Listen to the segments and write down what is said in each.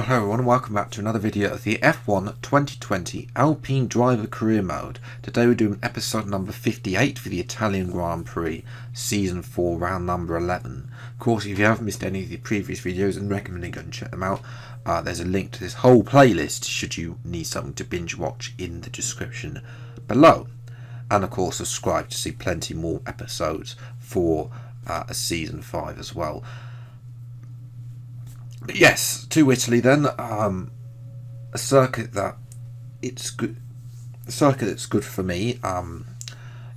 Well, hello everyone, and welcome back to another video of the F1 2020 Alpine Driver Career Mode. Today we're doing episode number 58 for the Italian Grand Prix, Season 4, round number 11. Of course, if you haven't missed any of the previous videos, I recommend you go and check them out. There's a link to this whole playlist, should you need something to binge watch, in the description below. And of course, subscribe to see plenty more episodes for Season 5 as well. But yes, to Italy then. A circuit that it's good. A circuit that's good for me.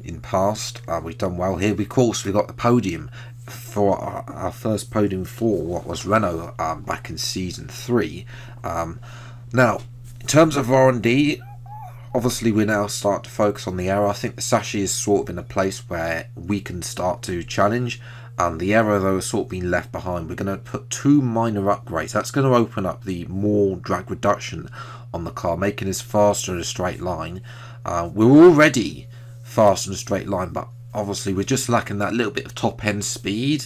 In past, we've done well here. Of course, we got the podium for our first podium for what was Renault back in Season 3. Now, in terms of R&D, obviously we now start to focus on the aero. I think the Sashi is sort of in a place where we can start to challenge. The aero, though, has sort of been left behind. We're going to put two minor upgrades. That's going to open up the more drag reduction on the car, making us faster in a straight line. We're already fast in a straight line, but obviously we're just lacking that little bit of top end speed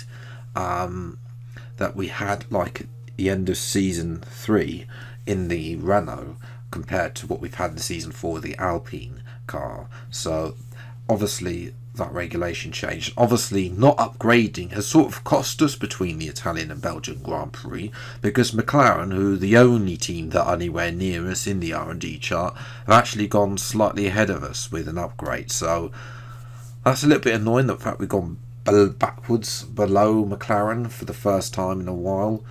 that we had like at the end of Season 3 in the Renault compared to what we've had in Season 4 with the Alpine car. So obviously that regulation change, obviously not upgrading, has sort of cost us between the Italian and Belgian Grand Prix, because McLaren, who are the only team that are anywhere near us in the R&D chart, have actually gone slightly ahead of us with an upgrade. So that's a little bit annoying, the fact we've gone backwards below McLaren for the first time in a while.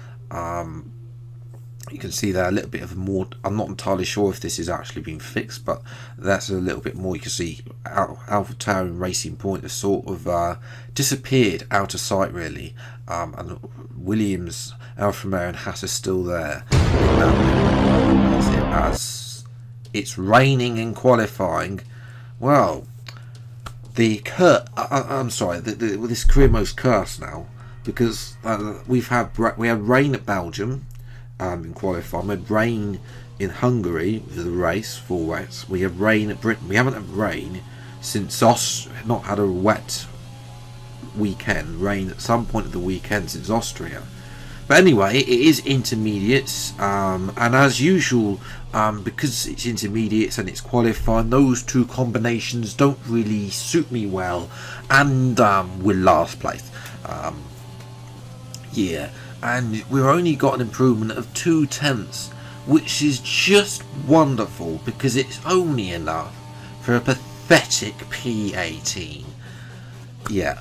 You can see there a little bit of more. I'm not entirely sure if this is actually been fixed, but that's a little bit more. You can see AlphaTauri and Racing Point have sort of disappeared out of sight, really. And Williams, Alfa Romeo, and Haas are still there. As it's raining in qualifying, well, I'm sorry, this career mode's cursed now, because we had rain at Belgium. In qualifying, we had rain in Hungary for the race, full race. We have rain at Britain. We haven't had rain since not had a wet weekend. Rain at some point of the weekend since Austria. But anyway, it is intermediates, and as usual, because it's intermediates and it's qualifying, those two combinations don't really suit me well, and we're last place. Yeah. And we've only got an improvement of 0.2, which is just wonderful, because it's only enough for a pathetic P18. Yeah,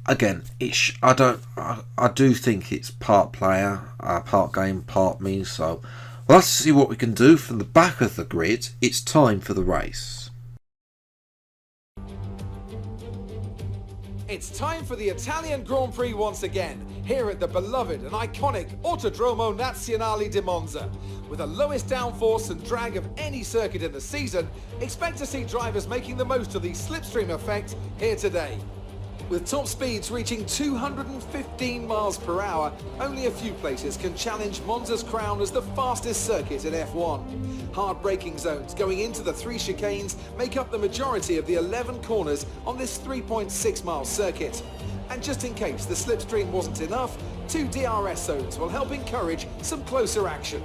again, I do think it's part player, part game, part me. So let's see what we can do from the back of the grid. It's time for the race. It's time for the Italian Grand Prix once again, here at the beloved and iconic Autodromo Nazionale di Monza. With the lowest downforce and drag of any circuit in the season, expect to see drivers making the most of the slipstream effect here today. With top speeds reaching 215 miles per hour, only a few places can challenge Monza's crown as the fastest circuit in F1. Hard braking zones going into the 3 chicanes make up the majority of the 11 corners on this 3.6 mile circuit. And just in case the slipstream wasn't enough, 2 DRS zones will help encourage some closer action.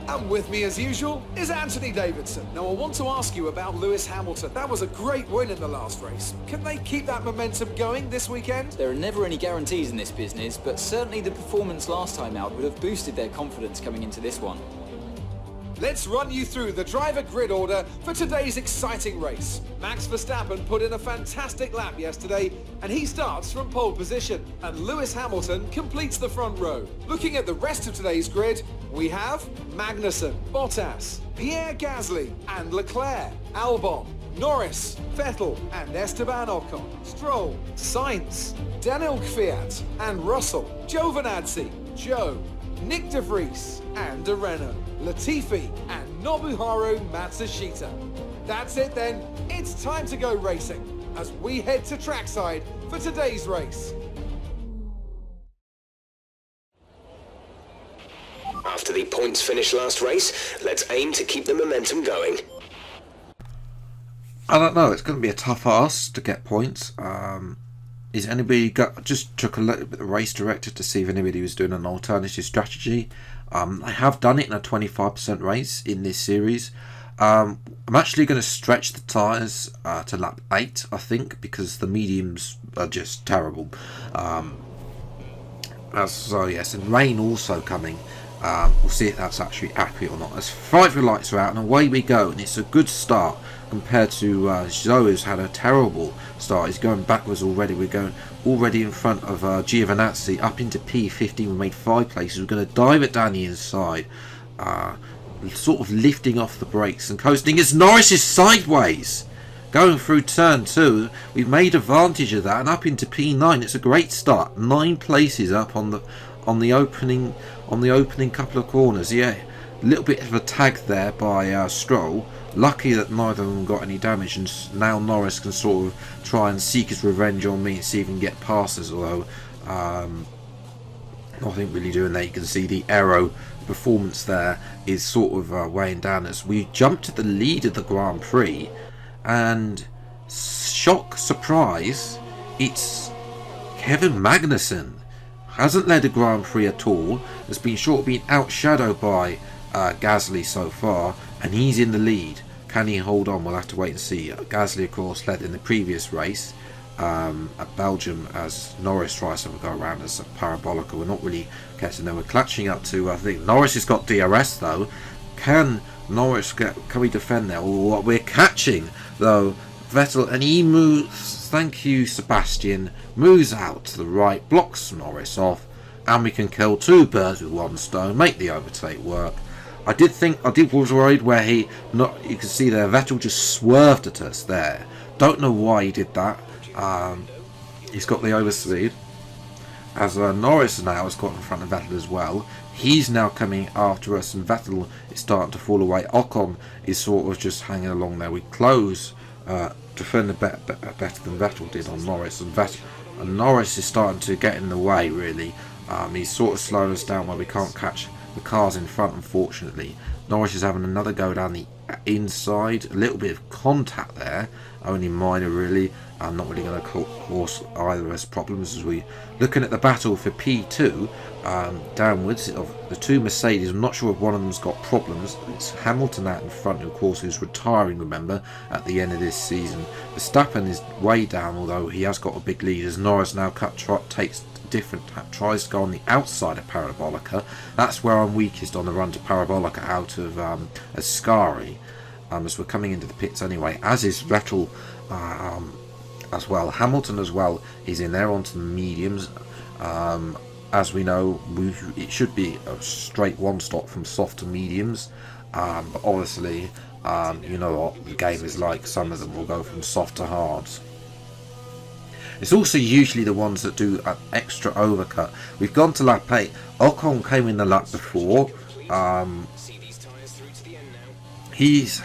And with me as usual is Anthony Davidson. Now I want to ask you about Lewis Hamilton. That was a great win in the last race. Can they keep that momentum going this weekend? There are never any guarantees in this business, but certainly the performance last time out would have boosted their confidence coming into this one. Let's run you through the driver grid order for today's exciting race. Max Verstappen put in a fantastic lap yesterday, and he starts from pole position, and Lewis Hamilton completes the front row. Looking at the rest of today's grid, we have Magnussen, Bottas, Pierre Gasly and Leclerc, Albon, Norris, Vettel and Esteban Ocon, Stroll, Sainz, Daniel Kvyat and Russell, Giovinazzi, Joe, Nick De Vries and De Renault, Latifi and Nobuharu Matsushita. That's it then, it's time to go racing as we head to trackside for today's race. After the points finish last race, let's aim to keep the momentum going. I don't know, it's going to be a tough ask to get points. is anybody got? Just took a look at the race director to see if anybody was doing an alternative strategy. I have done it in a 25% race in this series. I'm actually going to stretch the tyres to lap 8, I think, because the mediums are just terrible. So yes, and rain also coming. We'll see if that's actually accurate or not. As 5 lights are out and away we go, and it's a good start compared to Zhou, who's had a terrible start. He's going backwards already. We're going already in front of Giovinazzi up into P15. We made 5 places. We're going to dive it down the inside, sort of lifting off the brakes and coasting as Norris is sideways going through turn 2. We've made advantage of that and up into P9. It's a great start. 9 places up on the opening couple of corners. Yeah, a little bit of a tag there by Stroll. Lucky that neither of them got any damage, and now Norris can sort of try and seek his revenge on me and see if he can get past us, although nothing really doing that. You can see the aero performance there is sort of weighing down as we jump to the lead of the Grand Prix, and shock, surprise, it's Kevin Magnussen. Hasn't led a Grand Prix at all, has been short of being outshadowed by Gasly so far, and he's in the lead. Can he hold on? We'll have to wait and see. Gasly, of course, led in the previous race at Belgium as Norris tries to go around as a parabolica. We're not really catching them. We're clutching up to, I think, Norris has got DRS though. Can Norris can we defend there? What we're catching though, Vettel, and he moves, thank you Sebastian, moves out to the right, blocks Norris off, and we can kill 2 birds with 1 stone, make the overtake work. I was worried where you can see there, Vettel just swerved at us there. Don't know why he did that. He's got the overspeed. As Norris now has got in front of Vettel as well. He's now coming after us, and Vettel is starting to fall away. Ocon is sort of just hanging along there. We close, defend better than Vettel did on Norris, and Norris is starting to get in the way really. He's sort of slowing us down where we can't catch the cars in front, unfortunately. Norris is having another go down the inside, a little bit of contact there, only minor really. I'm not really going to cause either of us problems as we looking at the battle for P2 downwards of the 2 Mercedes. I'm not sure if one of them's got problems. It's Hamilton out in front, of course, who's retiring, remember, at the end of this season. Verstappen is way down, although he has got a big lead as Norris now takes different tries to go on the outside of Parabolica. That's where I'm weakest on the run to Parabolica out of Ascari, as we're coming into the pits anyway, as is Vettel as well. Hamilton as well is in there onto the mediums. As we know, it should be a straight 1 stop from soft to mediums, but obviously you know what the game is like, some of them will go from soft to hards. It's also usually the ones that do an extra overcut. We've gone to lap 8. Ocon came in the lap before. He's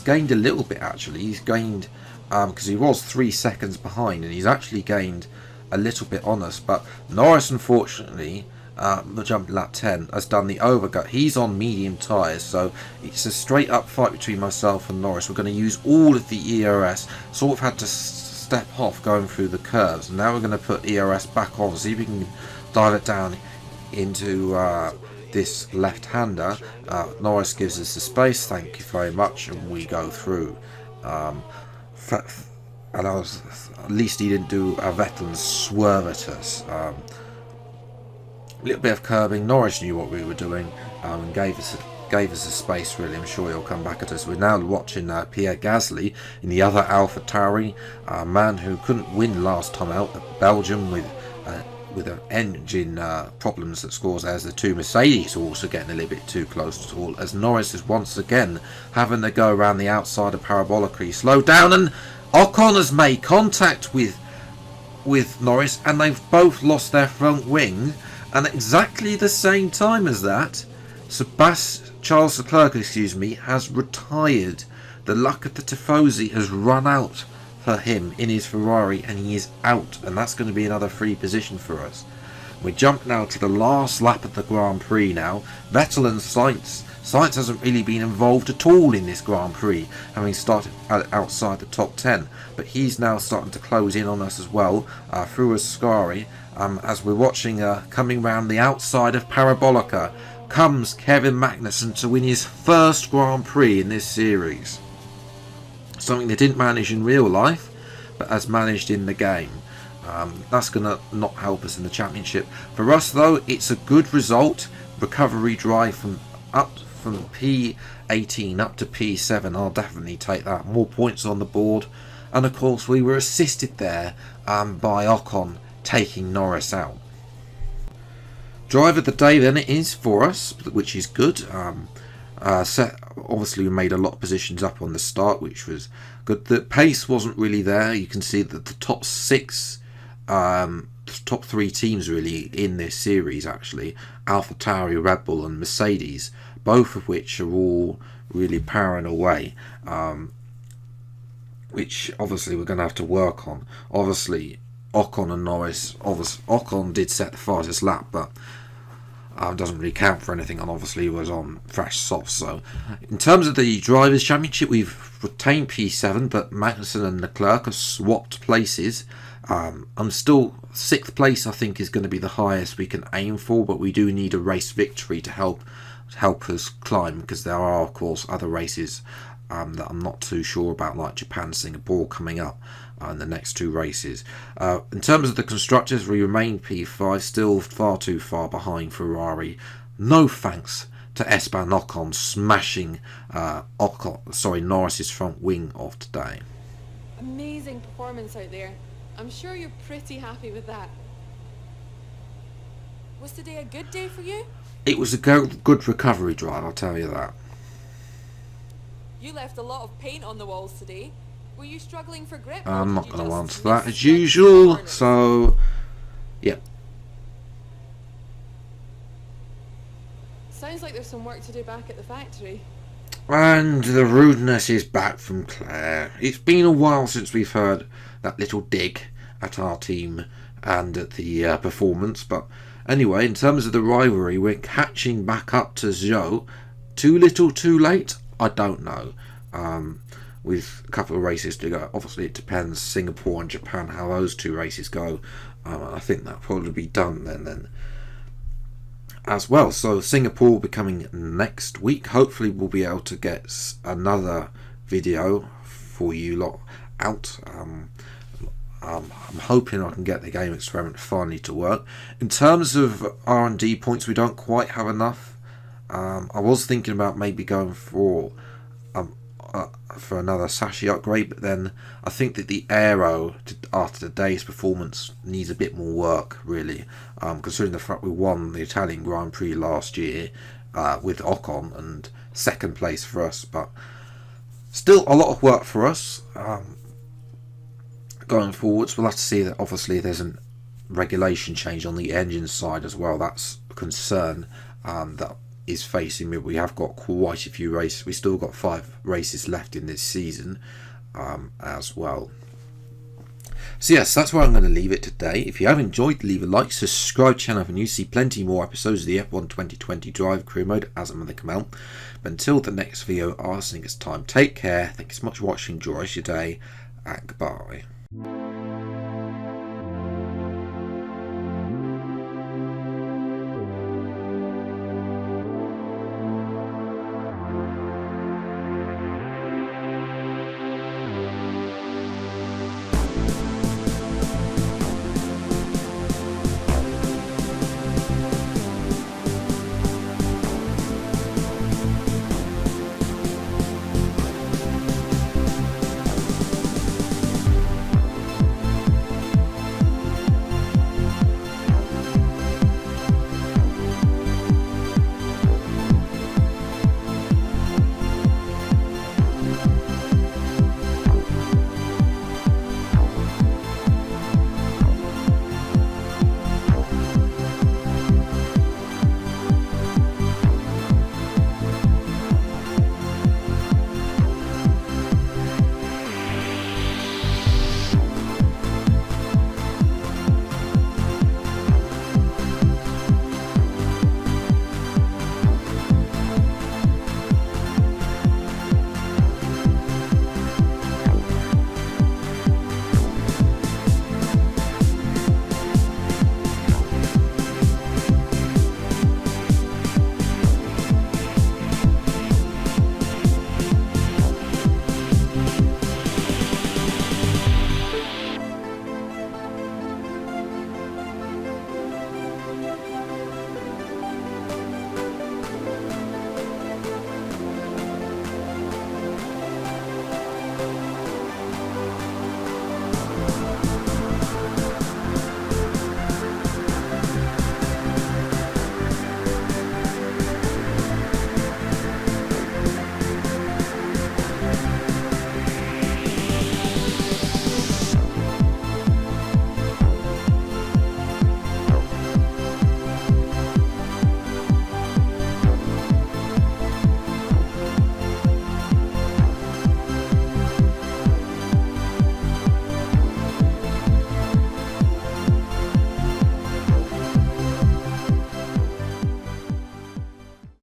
gained a little bit actually. He's gained because he was 3 seconds behind, and he's actually gained a little bit on us. But Norris, unfortunately, the jump lap 10 has done the overcut. He's on medium tyres, so it's a straight up fight between myself and Norris. We're going to use all of the ERS. Sort of had to step off going through the curves. Now we're going to put ERS back on, see if we can dive it down into this left-hander. Norris gives us the space, thank you very much, and we go through. And at least he didn't do a Vettel swerve at us. A little bit of curbing. Norris knew what we were doing and gave us a space really. I'm sure he'll come back at us. We're now watching Pierre Gasly in the other Alpha Tauri, a man who couldn't win last time out at Belgium with an engine problems that scores there, as the 2 Mercedes are also getting a little bit too close to all, as Norris is once again having to go around the outside of Parabolica. He slowed down, and Ocon has made contact with Norris, and they've both lost their front wing. And at exactly the same time as that, Charles Leclerc, has retired. The luck of the Tifosi has run out for him in his Ferrari, and he is out, and that's going to be another free position for us. We jump now to the last lap of the Grand Prix now. Vettel and Sainz Sainz hasn't really been involved at all in this Grand Prix, having started outside the top 10, but he's now starting to close in on us as well through Ascari. As we're watching coming round the outside of Parabolica, comes Kevin Magnussen to win his first Grand Prix in this series. Something they didn't manage in real life, but has managed in the game. That's going to not help us in the championship. For us though, it's a good result. Recovery drive from P18 up to P7, I'll definitely take that. More points on the board, and of course we were assisted there by Ocon taking Norris out. Drive of the day then it is for us, which is good. Obviously we made a lot of positions up on the start, which was good. The pace wasn't really there. You can see that the top three teams really in this series, actually, AlphaTauri, Red Bull and Mercedes, both of which are all really powering away, which obviously we're going to have to work on. Obviously Ocon and Norris, Ocon did set the fastest lap, but doesn't really count for anything, and obviously was on fresh softs. So in terms of the Drivers' Championship, we've retained P7, but Magnussen and Leclerc have swapped places. I'm still 6th place, I think, is going to be the highest we can aim for, but we do need a race victory to help us climb, because there are of course other races that I'm not too sure about, like Japan, Singapore coming up in the next 2 races. In terms of the constructors, we remain P5, still far too far behind Ferrari. No thanks to Esteban Ocon smashing Norris's front wing off today. Amazing performance out there. I'm sure you're pretty happy with that. Was today a good day for you? It was a good recovery drive, I'll tell you that. You left a lot of paint on the walls today. Were you struggling for grip? I'm not going to answer that as usual, so yeah. Sounds like there's some work to do back at the factory. And the rudeness is back from Claire. It's been a while since we've heard that little dig at our team and at the performance, but anyway, in terms of the rivalry, we're catching back up to Zhou. Too little, too late? I don't know. With a couple of races to go. Obviously, it depends, Singapore and Japan, how those 2 races go. I think that'll probably be done then as well. So Singapore will be coming next week. Hopefully, we'll be able to get another video for you lot out. I'm hoping I can get the game experiment finally to work. In terms of R&D points, we don't quite have enough. I was thinking about maybe going for another Sashi upgrade, but then I think that the aero after today's performance needs a bit more work, really, considering the fact we won the Italian Grand Prix last year with Ocon, and 2nd place for us, but still a lot of work for us going forwards. We'll have to see that. Obviously there's a regulation change on the engine side as well. That's a concern that is facing me. We have got quite a few races. We still got 5 races left in this season as well. So yes, that's where I'm going to leave it today. If you have enjoyed, leave a like, subscribe to the channel and you see plenty more episodes of the F1 2020 Drive Career Mode as and when they come out. But until the next video, I think it's time. Take care. Thank you so much for watching. Enjoy your day and goodbye.